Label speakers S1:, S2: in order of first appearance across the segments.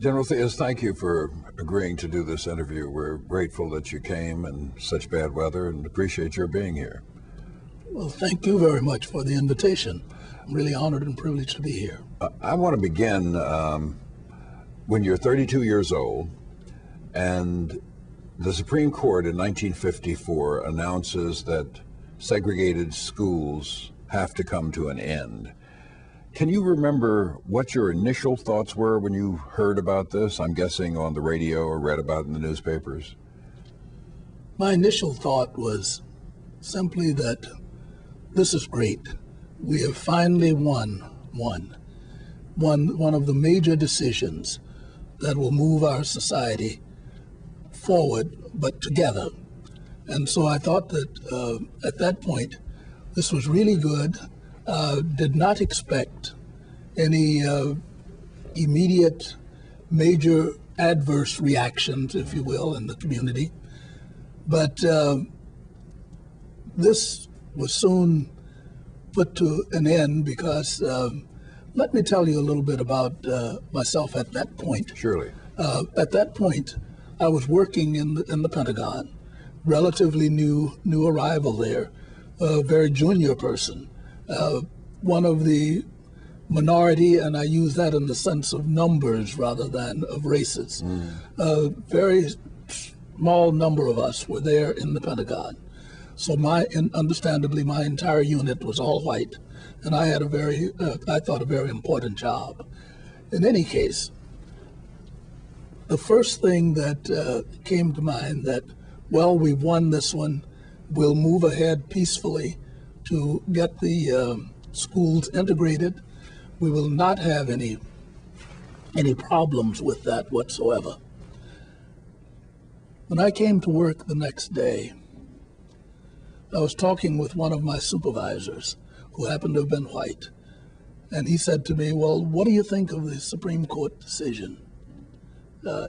S1: General Theus, thank you for agreeing to do this interview. We're grateful that you came in such bad weather and appreciate your being here.
S2: Well, thank you very much for the invitation. I'm really honored and privileged to be here.
S1: I want to begin when you're 32 years old and the Supreme Court in 1954 announces that segregated schools have to come to an end. Can you remember what your initial thoughts were when you heard about this? I'm guessing on the radio or read about it in the newspapers.
S2: My initial thought was simply that this is great. We have finally won one of the major decisions that will move our society forward, but together. And so I thought that at that point, this was really good. Did not expect any immediate major adverse reactions, if you will, in the community. But this was soon put to an end because let me tell you a little bit about myself at that point.
S1: Surely.
S2: At that point, I was working in the Pentagon, relatively new arrival there, a very junior person, one of the minority, and I use that in the sense of numbers rather than of races. A very small number of us were there in the Pentagon. So understandably, my entire unit was all white, and I had I thought, a very important job. In any case, the first thing that came to mind that, well, we've won this one, we'll move ahead peacefully to get the schools integrated. We will not have any problems with that whatsoever. When I came to work the next day, I was talking with one of my supervisors who happened to have been white. And he said to me, well, what do you think of the Supreme Court decision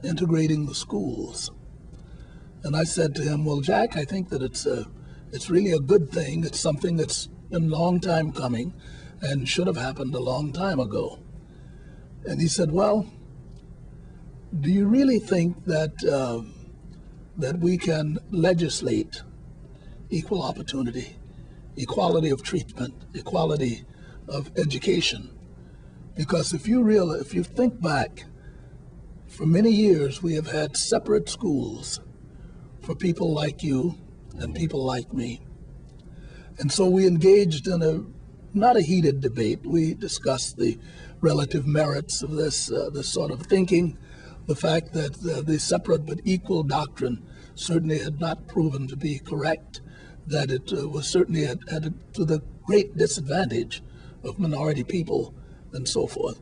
S2: integrating the schools? And I said to him, well, Jack, I think that it's really a good thing. It's something that's been a long time coming and should have happened a long time ago. And he said, well, do you really think that that we can legislate equal opportunity, equality of treatment, equality of education? Because if you think back, for many years we have had separate schools for people like you and people like me. And so we engaged in not a heated debate. We discussed the relative merits of this sort of thinking, the fact that the separate but equal doctrine certainly had not proven to be correct, that it was certainly had to the great disadvantage of minority people and so forth.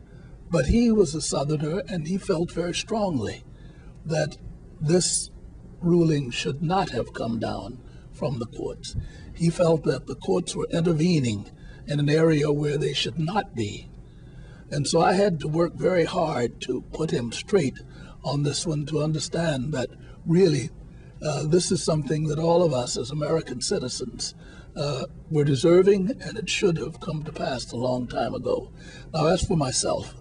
S2: But he was a Southerner, and he felt very strongly that this ruling should not have come down from the courts. He felt that the courts were intervening in an area where they should not be. And so I had to work very hard to put him straight on this one, to understand that really this is something that all of us as American citizens were deserving, and it should have come to pass a long time ago. Now, as for myself,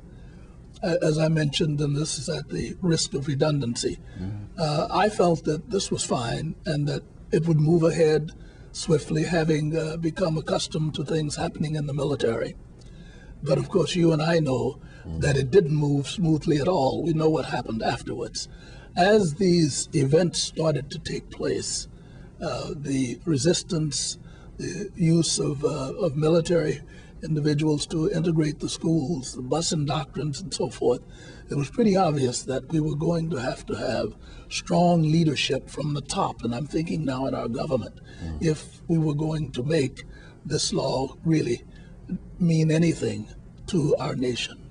S2: as I mentioned, and this is at the risk of redundancy, I felt that this was fine and that it would move ahead swiftly, having become accustomed to things happening in the military. But of course, you and I know that it didn't move smoothly at all. We know what happened afterwards. As these events started to take place, the resistance, the use of military individuals to integrate the schools, the busing doctrines and so forth, it was pretty obvious that we were going to have strong leadership from the top, and I'm thinking now in our government, if we were going to make this law really mean anything to our nation.